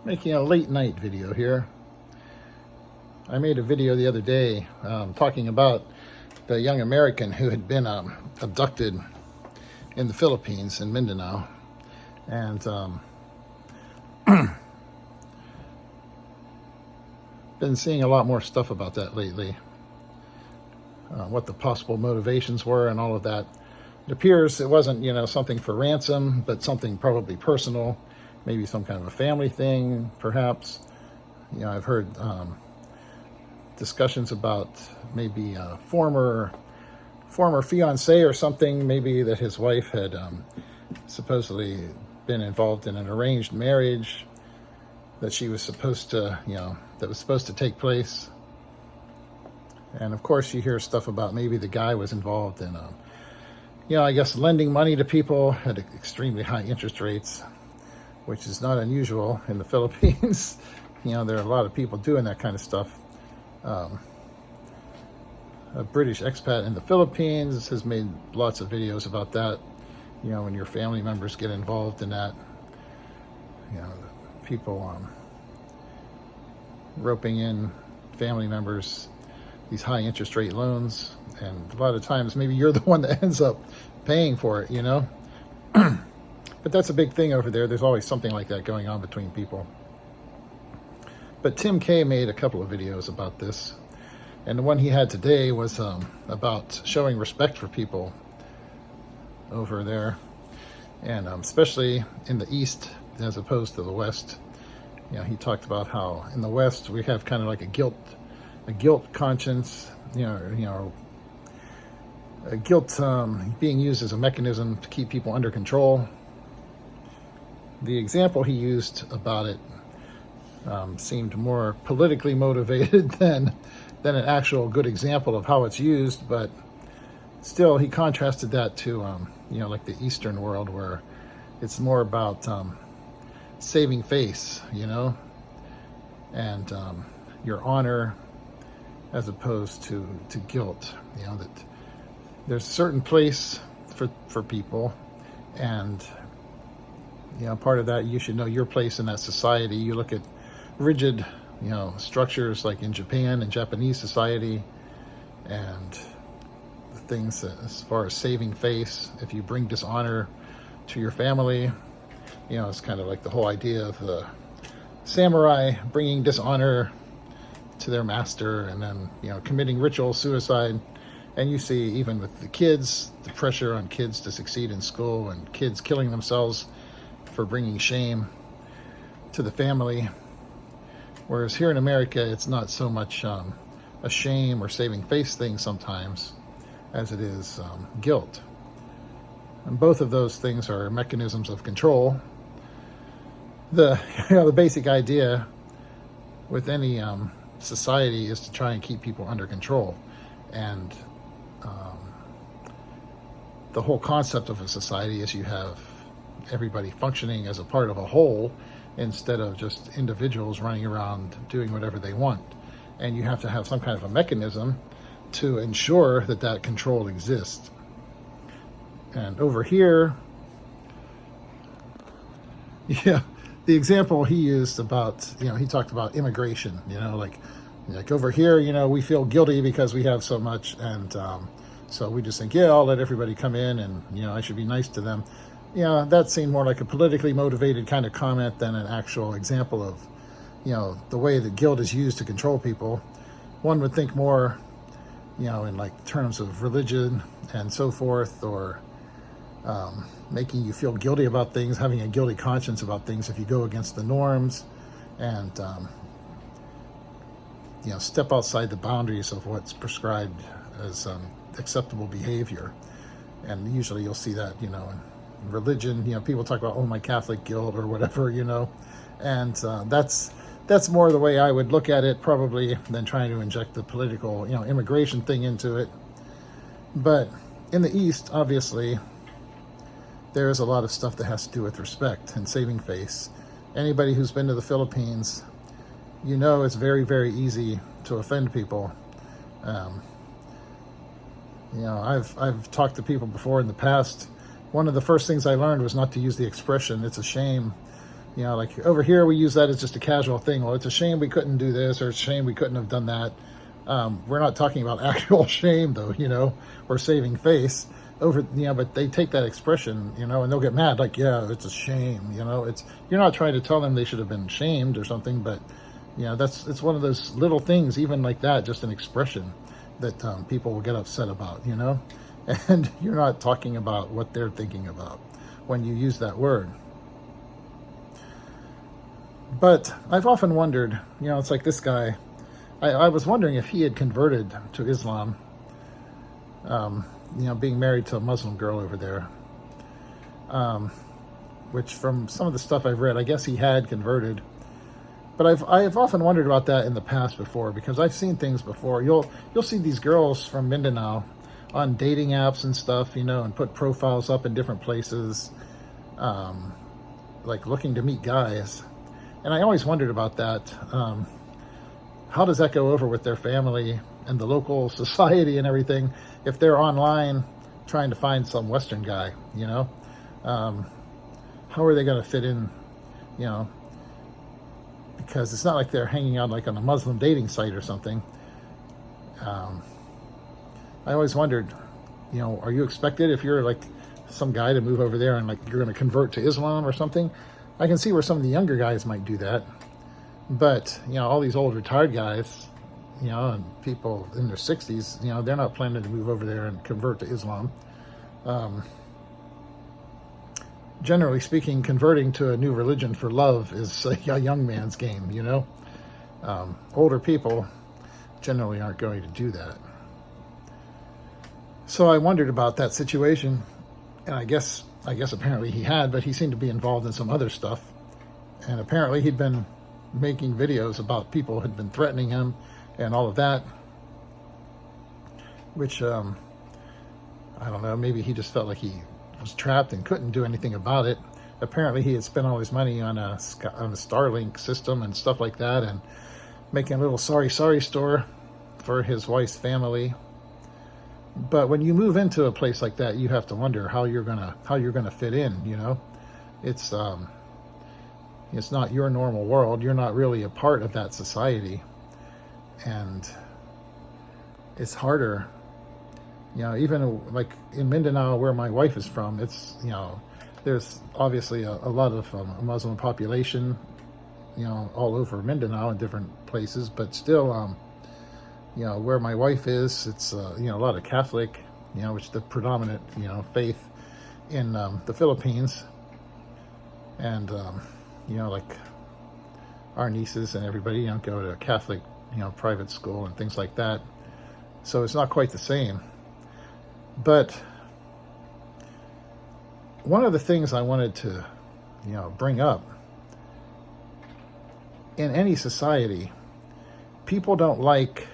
Making a late night video here. I made a video the other day talking about the young American who had been abducted in the Philippines, in Mindanao. And been seeing a lot more stuff about that lately. What the possible motivations were and all of that. It appears it wasn't, something for ransom, but something probably personal, maybe some kind of a family thing, perhaps. I've heard discussions about maybe a former fiance or something, maybe that his wife had supposedly been involved in an arranged marriage that she was supposed to, that was supposed to take place. And of course you hear stuff about maybe the guy was involved in, I guess lending money to people at extremely high interest rates, which is not unusual in the Philippines. There are a lot of people doing that kind of stuff. A British expat in the Philippines has made lots of videos about that. When your family members get involved in that, people roping in family members these high interest rate loans, and a lot of times maybe you're the one that ends up paying for it, But that's a big thing over there. There's always something like that going on between people. But Tim K made a couple of videos about this, and the one he had today was about showing respect for people over there, and especially in the East as opposed to the West. He talked about how in the West we have kind of like a guilt conscience, a guilt being used as a mechanism to keep people under control. The example he used about it seemed more politically motivated than an actual good example of how it's used, but still he contrasted that to like the Eastern world, where it's more about saving face, and your honor, as opposed to guilt. That there's a certain place for people, and part of that, you should know your place in that society. You look at rigid structures like in Japan and Japanese society, and the things as far as saving face. If you bring dishonor to your family, it's kind of like the whole idea of the samurai bringing dishonor to their master, and then committing ritual suicide. And you see, even with the kids, the pressure on kids to succeed in school, and kids killing themselves for bringing shame to the family. Whereas here in America, it's not so much a shame or saving face thing sometimes as it is guilt. And both of those things are mechanisms of control. The basic idea with any society is to try and keep people under control, and the whole concept of a society is you have everybody functioning as a part of a whole instead of just individuals running around doing whatever they want. And you have to have some kind of a mechanism to ensure that control exists. And over here, the example he used about, he talked about immigration, like over here, we feel guilty because we have so much, and so we just think, I'll let everybody come in, and I should be nice to them. That seemed more like a politically motivated kind of comment than an actual example of the way that guilt is used to control people. One would think more in like terms of religion and so forth, or making you feel guilty about things, having a guilty conscience about things if you go against the norms, and step outside the boundaries of what's prescribed as acceptable behavior. And usually you'll see that in religion. People talk about, my Catholic guilt or whatever, and that's more the way I would look at it, probably, than trying to inject the political immigration thing into it. But in the East, obviously, there is a lot of stuff that has to do with respect and saving face. Anybody who's been to the Philippines, it's very, very easy to offend people. I've talked to people before in the past. One of the first things I learned was not to use the expression, "it's a shame," You know, like over here we use that as just a casual thing. Well, it's a shame we couldn't do this, or it's a shame we couldn't have done that. We're not talking about actual shame, though, you know, or saving face over, you know, but they take that expression, you know, and they'll get mad, like, yeah, it's a shame, you know. It's, you're not trying to tell them they should have been shamed or something, but, you know, it's one of those little things, even like that, just an expression that people will get upset about, you know, and you're not talking about what they're thinking about when you use that word. But I've often wondered, you know, it's like this guy, I was wondering if he had converted to Islam, you know, being married to a Muslim girl over there, which from some of the stuff I've read, I guess he had converted. But I've often wondered about that in the past before, because I've seen things before. You'll see these girls from Mindanao on dating apps and stuff, you know, and put profiles up in different places, like looking to meet guys. And I always wondered about that. How does that go over with their family and the local society and everything if they're online trying to find some Western guy, you know? How are they going to fit in, you know? Because it's not like they're hanging out like on a Muslim dating site or something. I always wondered, you know, are you expected if you're like some guy to move over there and like you're going to convert to Islam or something? I can see where some of the younger guys might do that. But, you know, all these old retired guys, you know, and people in their 60s, you know, they're not planning to move over there and convert to Islam. Generally speaking, converting to a new religion for love is a young man's game, you know. Older people generally aren't going to do that. So I wondered about that situation, and I guess apparently he had, but he seemed to be involved in some other stuff. And apparently he'd been making videos about people who had been threatening him and all of that, which I don't know, maybe he just felt like he was trapped and couldn't do anything about it. Apparently he had spent all his money on a Starlink system and stuff like that, and making a little sorry store for his wife's family. But when you move into a place like that, you have to wonder how you're gonna fit in, you know. It's not your normal world. You're not really a part of that society. And it's harder, you know, even like in Mindanao, where my wife is from, it's, you know, there's obviously a lot of Muslim population, you know, all over Mindanao in different places, but still, you know, where my wife is, it's, you know, a lot of Catholic, you know, which is the predominant, you know, faith in the Philippines. And, you know, like our nieces and everybody, you know, go to a Catholic, you know, private school and things like that. So it's not quite the same. But one of the things I wanted to, you know, bring up, in any society, people don't like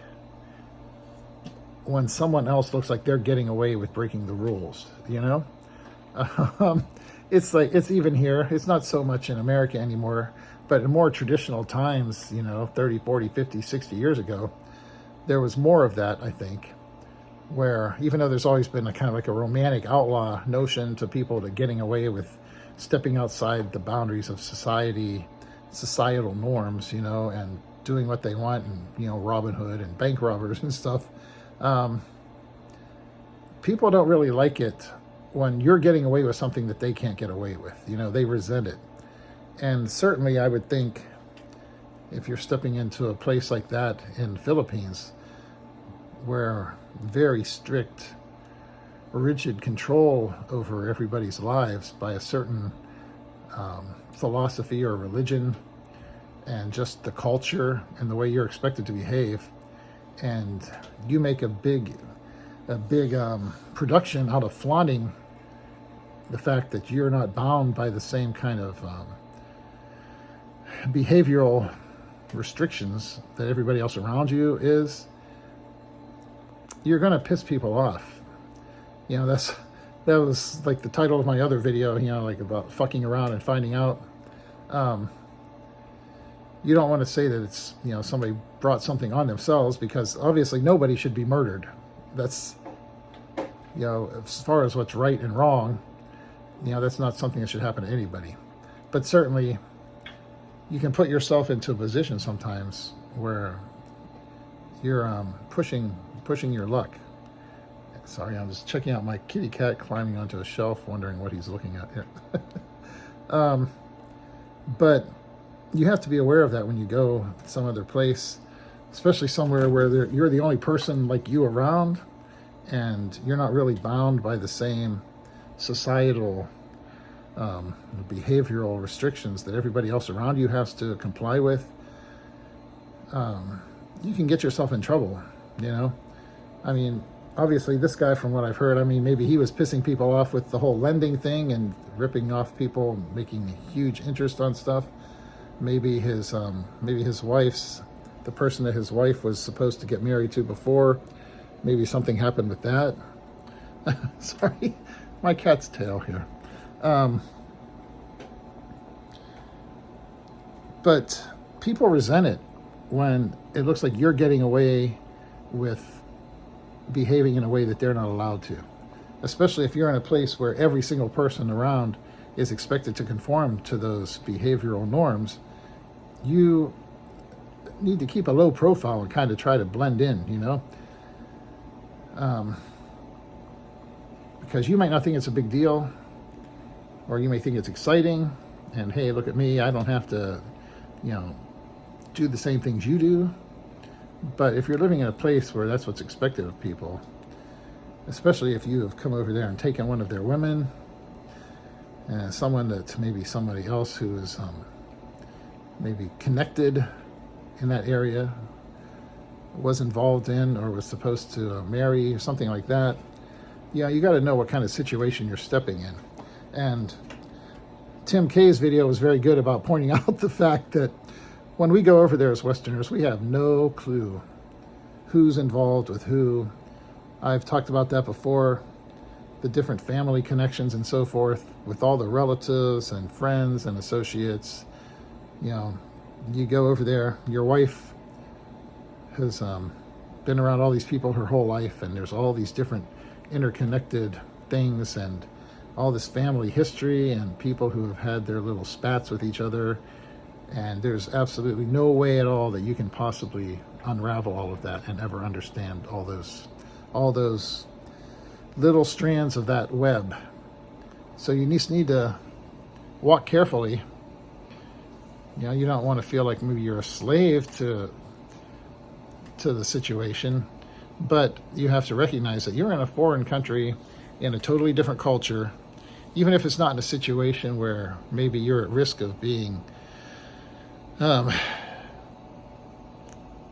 when someone else looks like they're getting away with breaking the rules, you know? It's like, it's even here. It's not so much in America anymore, but in more traditional times, you know, 30, 40, 50, 60 years ago, there was more of that, I think, where even though there's always been a kind of like a romantic outlaw notion to people to getting away with stepping outside the boundaries of society, societal norms, you know, and doing what they want, and, you know, Robin Hood and bank robbers and stuff. People don't really like it when you're getting away with something that they can't get away with. You know, they resent it. And certainly I would think if you're stepping into a place like that in the Philippines, where very strict, rigid control over everybody's lives by a certain philosophy or religion, and just the culture and the way you're expected to behave, and you make a big production out of flaunting the fact that you're not bound by the same kind of behavioral restrictions that everybody else around you is, you're going to piss people off. You know, that was like the title of my other video, you know, like about fucking around and finding out. You don't want to say that it's, you know, somebody brought something on themselves, because obviously nobody should be murdered. That's, you know, as far as what's right and wrong, you know, that's not something that should happen to anybody. But certainly you can put yourself into a position sometimes where you're pushing your luck. Sorry, I'm just checking out my kitty cat climbing onto a shelf, wondering what he's looking at here. But you have to be aware of that when you go some other place, especially somewhere where you're the only person like you around, and you're not really bound by the same societal behavioral restrictions that everybody else around you has to comply with. You can get yourself in trouble, you know? I mean, obviously this guy, from what I've heard, I mean, maybe he was pissing people off with the whole lending thing and ripping off people, making huge interest on stuff. Maybe his wife's, the person that his wife was supposed to get married to before, maybe something happened with that. Sorry, my cat's tail here. But people resent it when it looks like you're getting away with behaving in a way that they're not allowed to. Especially if you're in a place where every single person around is expected to conform to those behavioral norms. You need to keep a low profile and kind of try to blend in, you know? Because you might not think it's a big deal, or you may think it's exciting, and hey, look at me, I don't have to, you know, do the same things you do. But if you're living in a place where that's what's expected of people, especially if you have come over there and taken one of their women, and someone that maybe somebody else who is maybe connected in that area was involved in or was supposed to marry or something like that, yeah, you got to know what kind of situation you're stepping in. And Tim K's video was very good about pointing out the fact that when we go over there as Westerners, we have no clue who's involved with who. I've talked about that before, the different family connections and so forth, with all the relatives and friends and associates. You know, you go over there, your wife has been around all these people her whole life, and there's all these different interconnected things and all this family history and people who have had their little spats with each other. And there's absolutely no way at all that you can possibly unravel all of that and ever understand all those little strands of that web. So you just need to walk carefully. You know, you don't want to feel like maybe you're a slave to the situation, but you have to recognize that you're in a foreign country, in a totally different culture, even if it's not in a situation where maybe you're at risk of being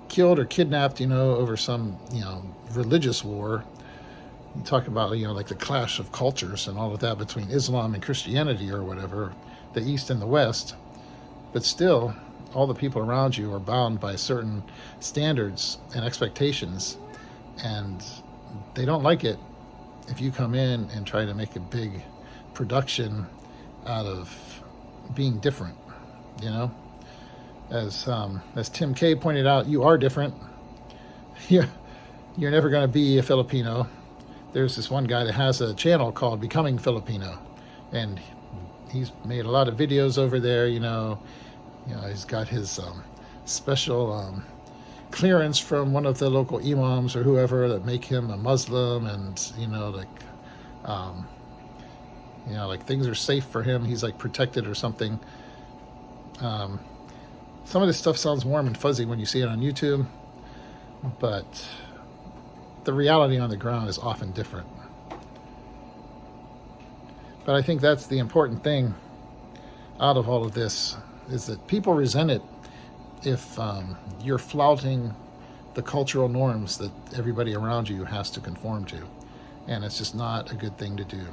killed or kidnapped, you know, over some, you know, religious war. You talk about, you know, like the clash of cultures and all of that between Islam and Christianity or whatever, the East and the West. But still, all the people around you are bound by certain standards and expectations, and they don't like it if you come in and try to make a big production out of being different, you know? As Tim K pointed out, you are different. You're never going to be a Filipino. There's this one guy that has a channel called Becoming Filipino, and he's made a lot of videos over there. You know, he's got his special clearance from one of the local imams or whoever that make him a Muslim, and like things are safe for him. He's like protected or something. Some of this stuff sounds warm and fuzzy when you see it on YouTube, but the reality on the ground is often different. But I think that's the important thing out of all of this, is that people resent it if you're flouting the cultural norms that everybody around you has to conform to. And it's just not a good thing to do.